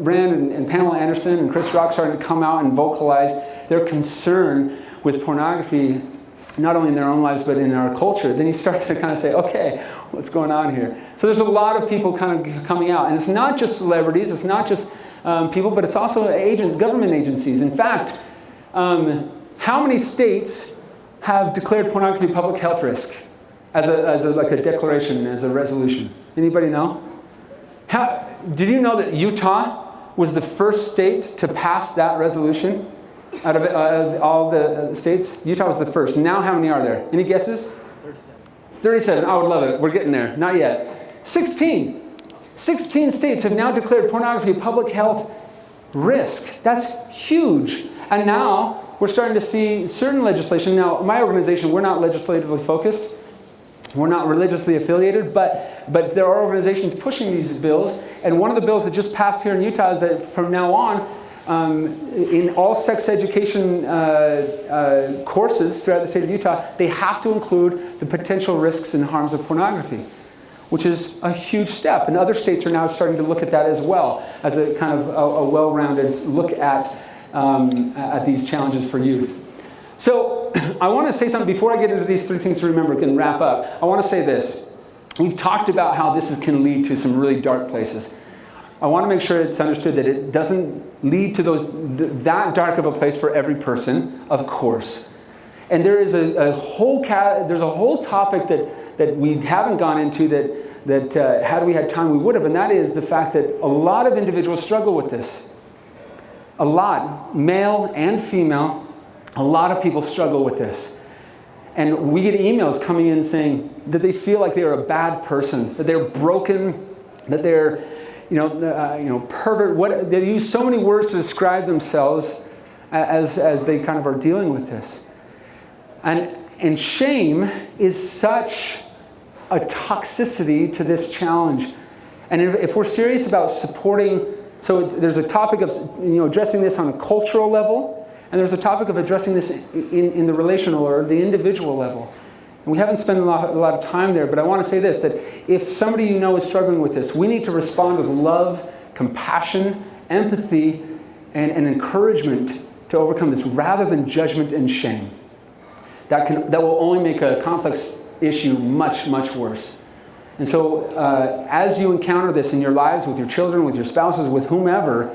Rand and Pamela Anderson and Chris Rock started to come out and vocalize their concern with pornography, not only in their own lives, but in our culture, then you start to kind of say, okay, what's going on here? So there's a lot of people kind of coming out. And it's not just celebrities, it's not just people, but it's also agents, government agencies. In fact, how many states have declared pornography a public health risk as like a declaration, as a resolution? Anybody know? Did you know that Utah was the first state to pass that resolution out of all the states? Utah was the first. Now how many are there? Any guesses? 37. I would love it. We're getting there. Not yet. 16. 16 states have now declared pornography a public health risk. That's huge. And now we're starting to see certain legislation. Now, my organization, we're not legislatively focused. We're not religiously affiliated, but there are organizations pushing these bills. And one of the bills that just passed here in Utah is that from now on, in all sex education courses throughout the state of Utah, they have to include the potential risks and harms of pornography, which is a huge step. And other states are now starting to look at that as well, as a kind of a well-rounded look at these challenges for youth. So I want to say something before I get into these 3 things to remember and wrap up. I want to say this. We've talked about how this can lead to some really dark places. I want to make sure it's understood that it doesn't lead to that dark of a place for every person, of course. And there is a whole topic that we haven't gone into that had we had time we would have, and that is the fact that a lot of individuals struggle with this. A lot, male and female, a lot of people struggle with this. And we get emails coming in saying that they feel like they're a bad person, that they're broken, that they're pervert. They use so many words to describe themselves as they kind of are dealing with this. And shame is such a toxicity to this challenge. And if we're serious about supporting, so there's a topic of addressing this on a cultural level, and there's a topic of addressing this in the relational or the individual level. And we haven't spent a lot of time there, but I want to say this, that if somebody you know is struggling with this, we need to respond with love, compassion, empathy, and encouragement to overcome this rather than judgment and shame. That will only make a complex issue much, much worse. And so as you encounter this in your lives, with your children, with your spouses, with whomever,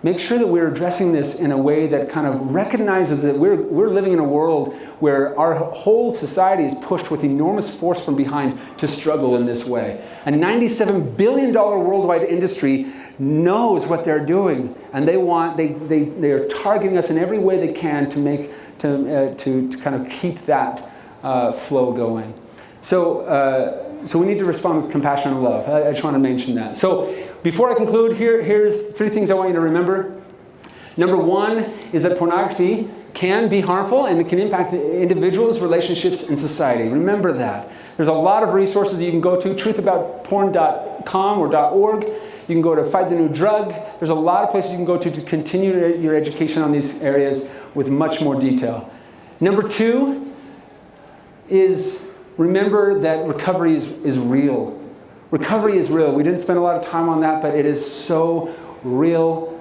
make sure that we're addressing this in a way that kind of recognizes that we're living in a world where our whole society is pushed with enormous force from behind to struggle in this way. A $97 billion worldwide industry knows what they're doing, and they are targeting us in every way they can to kind of keep that flow going. So we need to respond with compassion and love. I just want to mention that. So before I conclude, here's 3 things I want you to remember. Number 1 is that pornography can be harmful and it can impact individuals, relationships, and society. Remember that. There's a lot of resources you can go to, truthaboutporn.com or .org. You can go to Fight the New Drug. There's a lot of places you can go to continue your education on these areas with much more detail. Number 2 is remember that recovery is real. Recovery is real. We didn't spend a lot of time on that, but it is so real.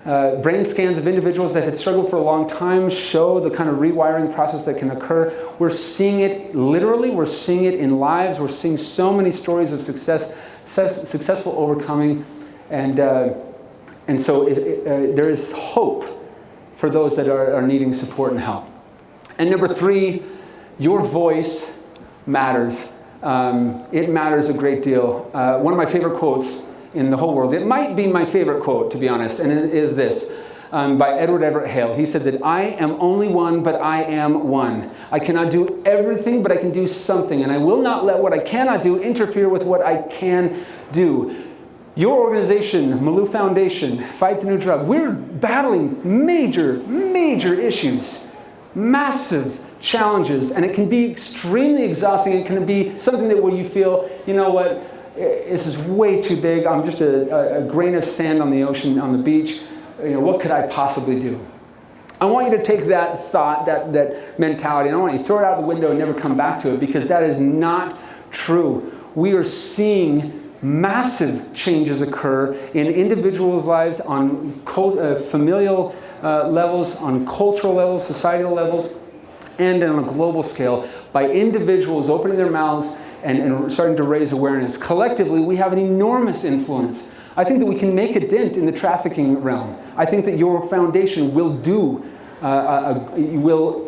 Brain scans of individuals that had struggled for a long time show the kind of rewiring process that can occur. We're seeing it literally. We're seeing it in lives. We're seeing so many stories of successful overcoming. And so there is hope for those that are needing support and help. And number 3, your voice matters. It matters a great deal. One of my favorite quotes in the whole world, it might be my favorite quote, to be honest, and it is this, by Edward Everett Hale. He said that I am only one, but I am one. I cannot do everything, but I can do something, and I will not let what I cannot do interfere with what I can do. Your organization, Malouf Foundation, Fight the New Drug, we're battling major issues, massive challenges, and it can be extremely exhausting. It can be something that where you feel, you know what, this is way too big. I'm just a grain of sand on the ocean, on the beach. What could I possibly do? I want you to take that thought, that mentality, and I want you to throw it out the window and never come back to it, because that is not true. We are seeing massive changes occur in individuals' lives on familial levels, on cultural levels, societal levels, and on a global scale by individuals opening their mouths and starting to raise awareness. Collectively, we have an enormous influence. I think that we can make a dent in the trafficking realm. I think that your foundation will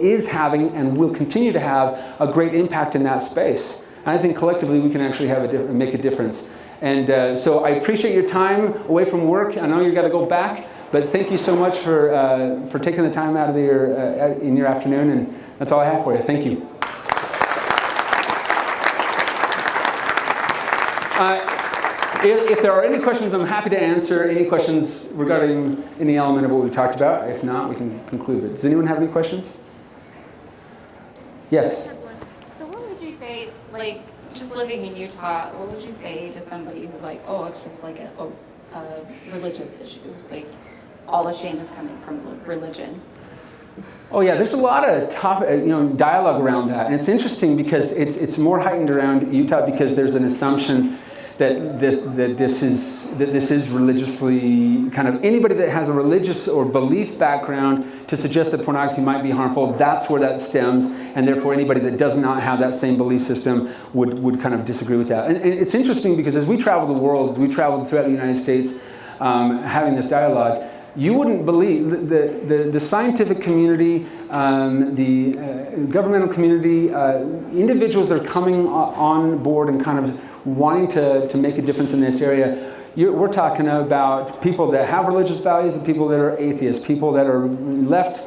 is having and will continue to have a great impact in that space. And I think collectively we can actually make a difference. And so I appreciate your time away from work. I know you've got to go back, but thank you so much for taking the time out of in your afternoon. And that's all I have for you. Thank you. If there are any questions, I'm happy to answer any questions regarding any element of what we talked about. If not, we can conclude it. Does anyone have any questions? Yes? So what would you say, like, just living in Utah, what would you say to somebody who's like, oh, it's just like a religious issue? Like, all the shame is coming from religion. Oh yeah, there's a lot of dialogue around that. And it's interesting because it's more heightened around Utah because there's an assumption that this is religiously kind of anybody that has a religious or belief background to suggest that pornography might be harmful, that's where that stems, and therefore anybody that does not have that same belief system would kind of disagree with that. And it's interesting because as we travel the world, as we travel throughout the United States, having this dialogue, you wouldn't believe the scientific community, the governmental community, individuals that are coming on board and kind of wanting to make a difference in this area. We're talking about people that have religious values and people that are atheists, people that are left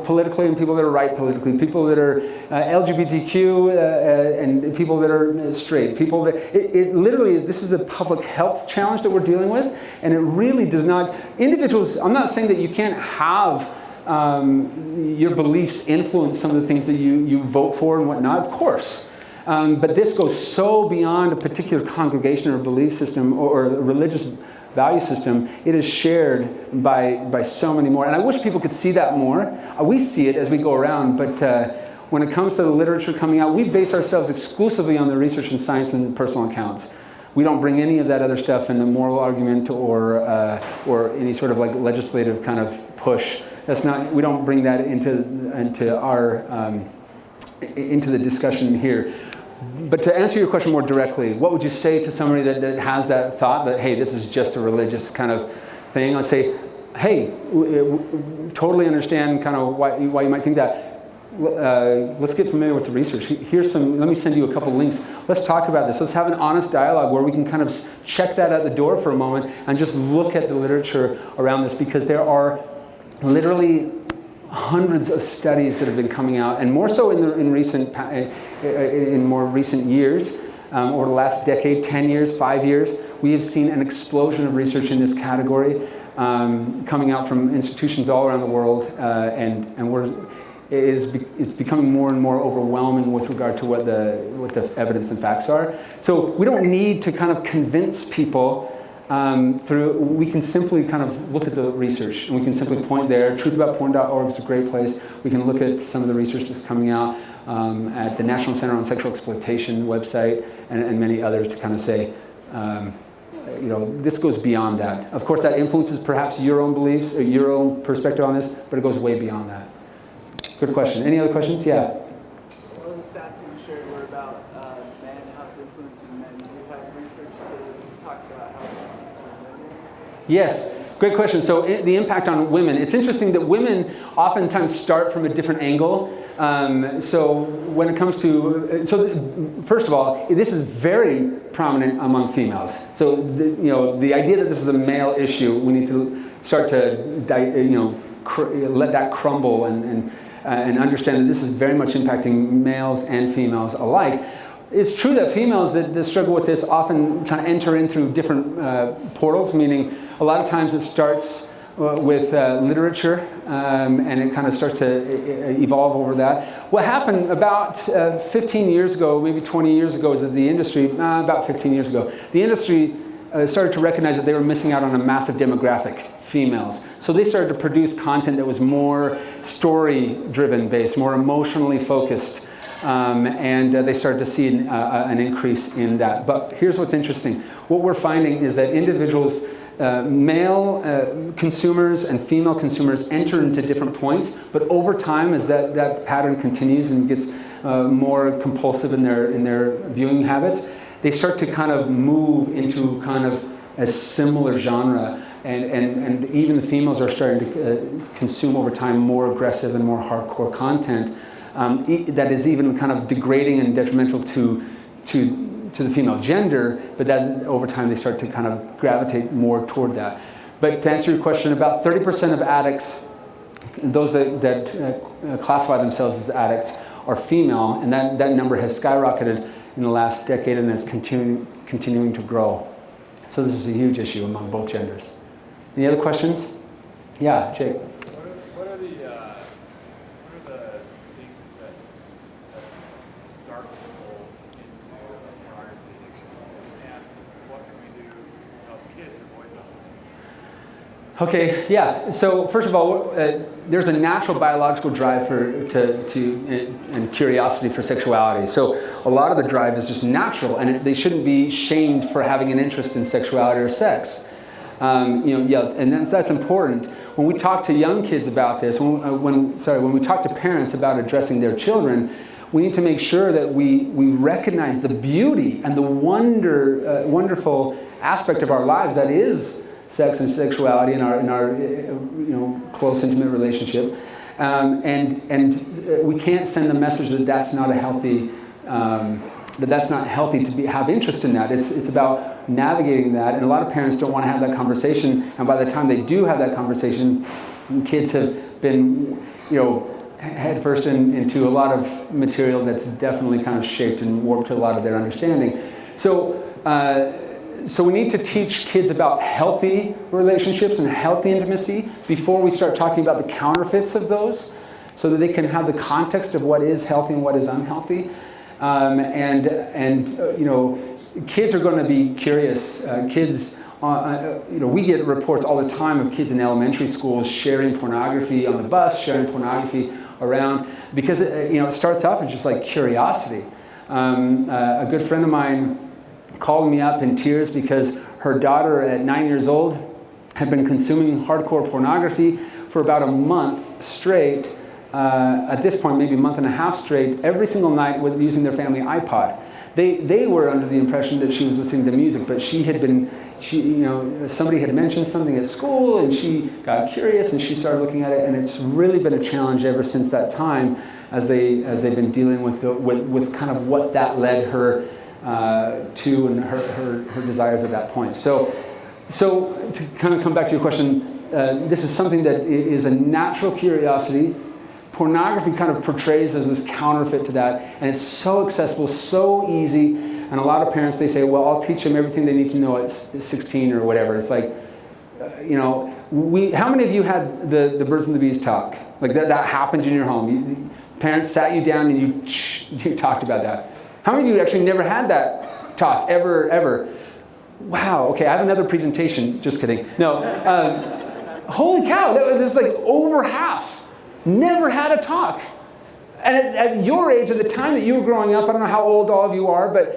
politically and people that are right politically, people that are LGBTQ and people that are straight, people that, it literally, this is a public health challenge that we're dealing with, and it really does not, individuals, I'm not saying that you can't have your beliefs influence some of the things that you vote for and whatnot, of course. But this goes so beyond a particular congregation or belief system or a religious value system. It is shared by so many more. And I wish people could see that more. We see it as we go around, but when it comes to the literature coming out, we base ourselves exclusively on the research and science and personal accounts. We don't bring any of that other stuff in the moral argument or any sort of like legislative kind of push. That's not. We don't bring that into our into the discussion here. But to answer your question more directly, what would you say to somebody that has that thought that, hey, this is just a religious kind of thing? I'd say, hey, totally understand kind of why you might think that. Let's get familiar with the research. Let me send you a couple links. Let's talk about this. Let's have an honest dialogue where we can kind of check that at the door for a moment and just look at the literature around this, because there are literally hundreds of studies that have been coming out, and more so in more recent years, over the last decade, 10 years, 5 years, we have seen an explosion of research in this category coming out from institutions all around the world, and it's becoming more and more overwhelming with regard to what the evidence and facts are. So we don't need to kind of convince people we can simply kind of look at the research, and we can simply point there. Truthaboutporn.org is a great place. We can look at some of the research that's coming out at the National Center on Sexual Exploitation website and many others to kind of say, this goes beyond that. Of course, that influences perhaps your own beliefs or your own perspective on this, but it goes way beyond that. Good question. Any other questions? Yeah. One of the stats that you shared were about men, how it's influencing men. Do you have research to talk about how it's influencing women? Yes, great question. So the impact on women. It's interesting that women oftentimes start from a different angle. So when it comes to, first of all, this is very prominent among females. So the idea that this is a male issue, we need to start to let that crumble and understand that this is very much impacting males and females alike. It's true that females that struggle with this often kind of enter in through different portals, meaning a lot of times it starts with literature and it kind of starts to evolve over that. What happened about 15 years ago, maybe 20 years ago, is that the industry, about 15 years ago, the industry started to recognize that they were missing out on a massive demographic, females. So they started to produce content that was more story-driven based, more emotionally focused. and they started to see an increase in that. But here's what's interesting. What we're finding is that individuals, male consumers and female consumers enter into different points, but over time, as that pattern continues and gets more compulsive in their viewing habits, they start to kind of move into kind of a similar genre. And even the females are starting to consume over time more aggressive and more hardcore content that is even kind of degrading and detrimental to the female gender, but that over time they start to kind of gravitate more toward that. But to answer your question, about 30% of addicts, those that classify themselves as addicts, are female, and that number has skyrocketed in the last decade, and it's continuing to grow. So this is a huge issue among both genders. Any other questions? Yeah, Jake. What are the things that start people into pornography addiction, and what can we do to help kids avoid those things? Okay, yeah. So first of all, there's a natural biological drive and curiosity for sexuality. So a lot of the drive is just natural, and they shouldn't be shamed for having an interest in sexuality or sex. And that's important. When we talk to young kids about this, when we talk to parents about addressing their children, we need to make sure that we recognize the beauty and the wonderful aspect of our lives that is sex and sexuality in our close, intimate relationship, and we can't send the message that that's not a healthy. That's not healthy to have interest in that. It's about navigating that, and a lot of parents don't want to have that conversation. And by the time they do have that conversation, kids have been, headfirst into a lot of material that's definitely kind of shaped and warped to a lot of their understanding. So we need to teach kids about healthy relationships and healthy intimacy before we start talking about the counterfeits of those, so that they can have the context of what is healthy and what is unhealthy. Kids are going to be curious. We get reports all the time of kids in elementary schools sharing pornography on the bus, sharing pornography around, because it starts off as just like curiosity. A good friend of mine called me up in tears because her daughter at 9 years old had been consuming hardcore pornography for about a month straight. At this point, maybe a month and a half straight, every single night with using their family iPod. They were under the impression that she was listening to music, but somebody had mentioned something at school, and she got curious and she started looking at it, and it's really been a challenge ever since that time, as they've been dealing with kind of what that led her to, and her desires at that point. So to kind of come back to your question, this is something that is a natural curiosity. Pornography kind of portrays as this counterfeit to that, and it's so accessible, so easy, and a lot of parents, they say, well, I'll teach them everything they need to know at 16 or whatever. It's like, how many of you had the birds and the bees talk? Like that happened in your home? Parents sat you down and you talked about that. How many of you actually never had that talk, ever? Wow, okay, I have another presentation, just kidding. No, holy cow, that was like over half. Never had a talk. And at your age, at the time that you were growing up, I don't know how old all of you are, but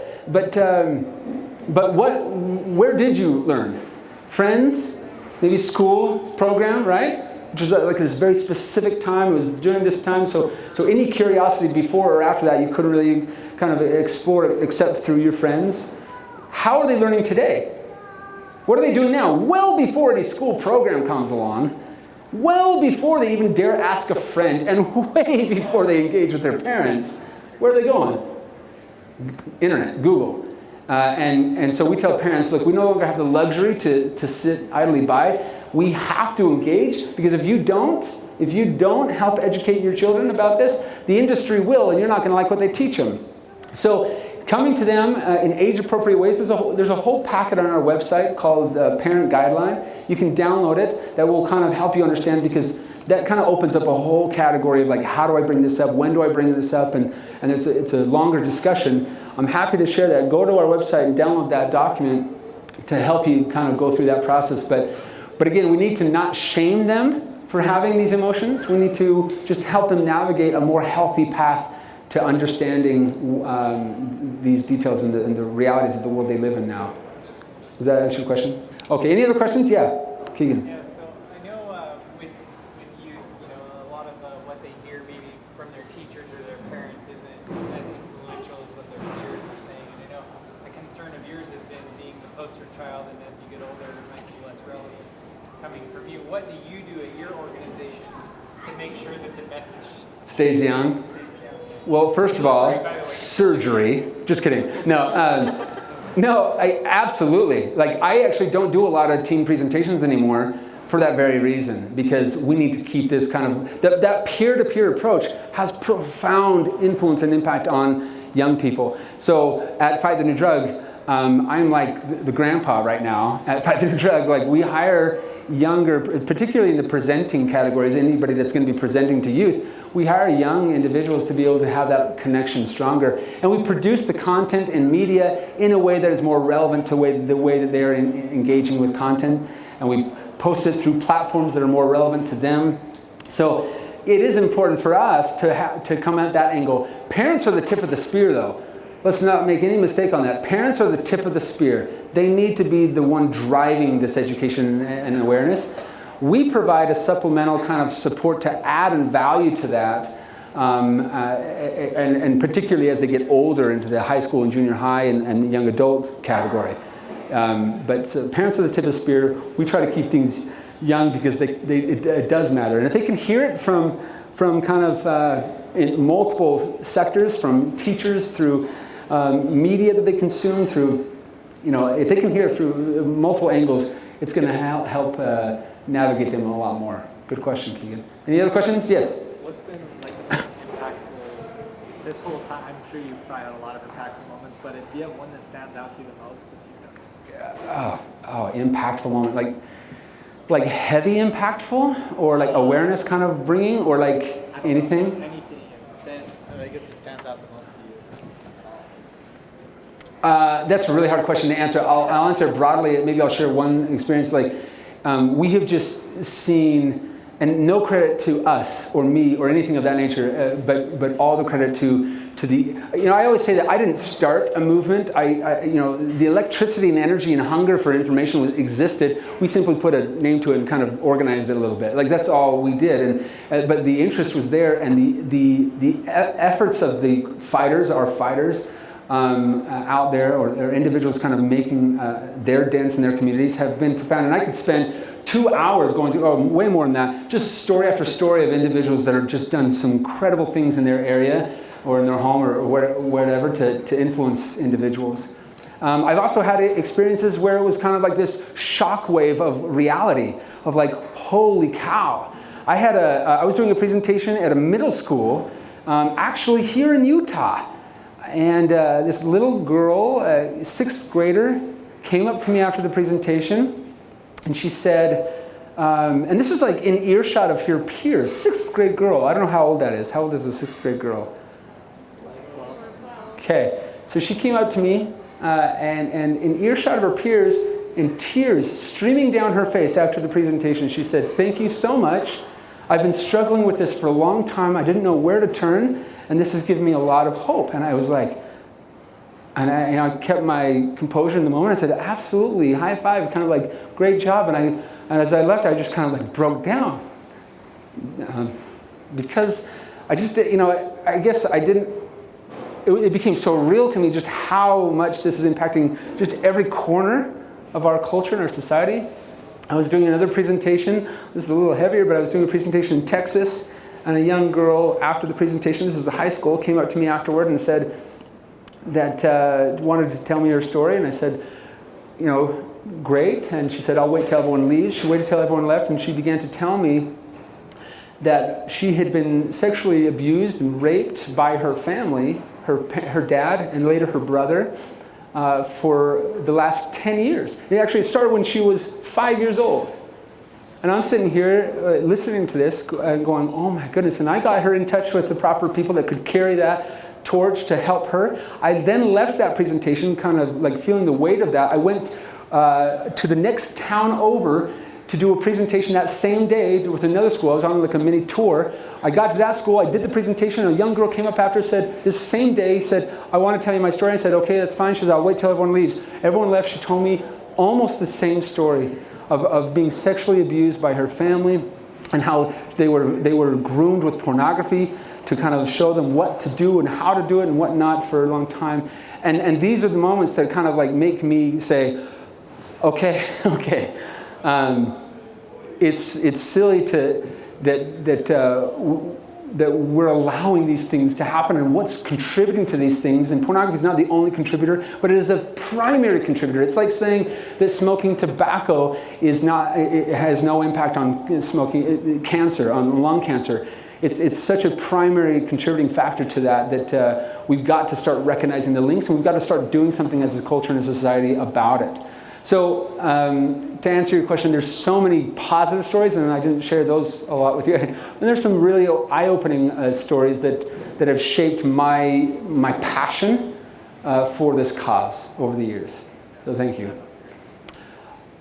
where did you learn? Friends? Maybe school program, right? Which is like this very specific time. It was during this time. So any curiosity before or after that, you couldn't really kind of explore it except through your friends. How are they learning today? What are they doing now? Well before any school program comes along. Well before they even dare ask a friend, and way before they engage with their parents. Where are they going? Internet, Google. And so we tell parents, look, we no longer have the luxury to sit idly by. We have to engage, because if you don't help educate your children about this, the industry will, and you're not going to like what they teach them. So coming to them in age-appropriate ways, there's a whole packet on our website called Parent Guideline. You can download it. That will kind of help you understand, because that kind of opens up a whole category of like, how do I bring this up? When do I bring this up? And it's a longer discussion. I'm happy to share that. Go to our website and download that document to help you kind of go through that process. But again, we need to not shame them for having these emotions. We need to just help them navigate a more healthy path to understanding these details and the realities of the world they live in now. Does that answer your question? Okay, any other questions? Yeah, Keegan. Yeah, so I know with youth, a lot of what they hear maybe from their teachers or their parents isn't as influential as what their peers are saying. And I know a concern of yours has been being the poster child, and as you get older, it might be less relevant coming from you. What do you do at your organization to make sure that the message Stays young? Well, first of all, surgery. Just kidding. No, I absolutely. Like, I actually don't do a lot of team presentations anymore for that very reason, because we need to keep this kind of, that peer-to-peer approach has profound influence and impact on young people. So at Fight the New Drug, I'm like the grandpa right now at Fight the New Drug. Like, we hire younger, particularly in the presenting categories, anybody that's going to be presenting to youth, we hire young individuals to be able to have that connection stronger. And we produce the content and media in a way that is more relevant to the way that they're engaging with content. And we post it through platforms that are more relevant to them. So it is important for us to come at that angle. Parents are the tip of the spear, though. Let's not make any mistake on that. Parents are the tip of the spear. They need to be the one driving this education and awareness. We provide a supplemental kind of support to add and value to that, and particularly as they get older into the high school and junior high and the young adult category. But parents are the tip of the spear. We try to keep things young because it does matter. And if they can hear it from kind of in multiple sectors, from teachers through media that they consume, through, if they can hear it through multiple angles, it's going to help navigate them a lot more. Good question, Keegan. Any other questions? Yes? What's been like the most impactful this whole time? I'm sure you've probably had a lot of impactful moments, but do you have one that stands out to you the most since you've done it? Impactful moment. Like heavy impactful, or like awareness kind of bringing, or like anything? Anything. I guess it stands out the most to you. That's a really hard question to answer. I'll answer it broadly. Maybe I'll share one experience. We have just seen, and no credit to us or me or anything of that nature, but all the credit to the, I always say that I didn't start a movement. The electricity and energy and hunger for information existed. We simply put a name to it and kind of organized it a little bit. Like, that's all we did. But the interest was there, and the efforts of the fighters, our fighters, out there, or individuals kind of making their dents in their communities, have been profound. And I could spend 2 hours going through, way more than that, just story after story of individuals that have just done some incredible things in their area or in their home or whatever to influence individuals. I've also had experiences where it was kind of like this shockwave of reality, of like, holy cow. I was doing a presentation at a middle school, actually here in Utah. And this little girl, a 6th grader, came up to me after the presentation, and she said, and this is like in earshot of her peers, 6th grade girl. I don't know how old that is. How old is a 6th grade girl? Okay, so she came up to me, and in earshot of her peers, in tears streaming down her face after the presentation, she said, "Thank you so much. I've been struggling with this for a long time. I didn't know where to turn. And this has given me a lot of hope." And I was like, and I kept my composure in the moment. I said, "Absolutely, high five," kind of like, "Great job." And as I left, I just kind of like broke down. Because I just, I guess I didn't, it became so real to me just how much this is impacting just every corner of our culture and our society. I was doing another presentation. This is a little heavier, but I was doing a presentation in Texas. And a young girl, after the presentation, this is a high school, came up to me afterward and said that wanted to tell me her story. And I said, great. And she said, "I'll wait till everyone leaves." She waited till everyone left, and she began to tell me that she had been sexually abused and raped by her family, her dad, and later her brother, for the last 10 years. It started when she was 5 years old. And I'm sitting here listening to this going, oh my goodness. And I got her in touch with the proper people that could carry that torch to help her. I then left that presentation kind of like feeling the weight of that. I went to the next town over to do a presentation that same day with another school. I was on like a mini tour. I got to that school, I did the presentation, and a young girl came up after, said, this same day, said, I want to tell you my story. I said, okay, that's fine. She said, I'll wait till everyone leaves. Everyone left. She told me almost the same story of being sexually abused by her family, and how they were groomed with pornography to kind of show them what to do and how to do it and what not for a long time. And these are the moments that kind of like make me say, okay. It's silly that we're allowing these things to happen, and what's contributing to these things. And pornography is not the only contributor, but it is a primary contributor. It's like saying that smoking tobacco is not, it has no impact on smoking cancer, on lung cancer. It's such a primary contributing factor to that we've got to start recognizing the links, and we've got to start doing something as a culture and as a society about it. So to answer your question, there's so many positive stories, and I didn't share those a lot with you. And there's some really eye-opening stories that have shaped my passion for this cause over the years. So thank you.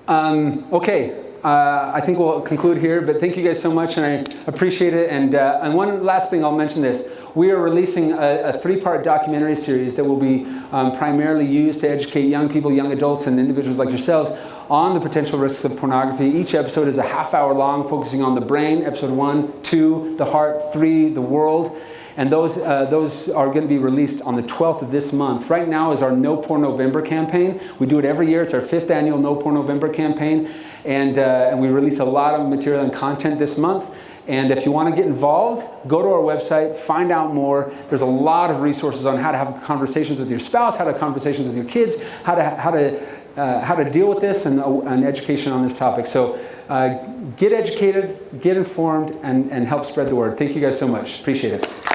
Okay, I think we'll conclude here, but thank you guys so much, and I appreciate it. And one last thing, I'll mention this. We are releasing a 3-part documentary series that will be primarily used to educate young people, young adults, and individuals like yourselves on the potential risks of pornography. Each episode is a half-hour long, focusing on the brain, episode 1, 2, the heart, 3, the world. And those are going to be released on the 12th of this month. Right now is our No Porn November campaign. We do it every year. It's our 5th annual No Porn November campaign. And we release a lot of material and content this month. And if you want to get involved, go to our website, find out more. There's a lot of resources on how to have conversations with your spouse, how to have conversations with your kids, how to deal with this, and education on this topic. So get educated, get informed, and help spread the word. Thank you guys so much. Appreciate it.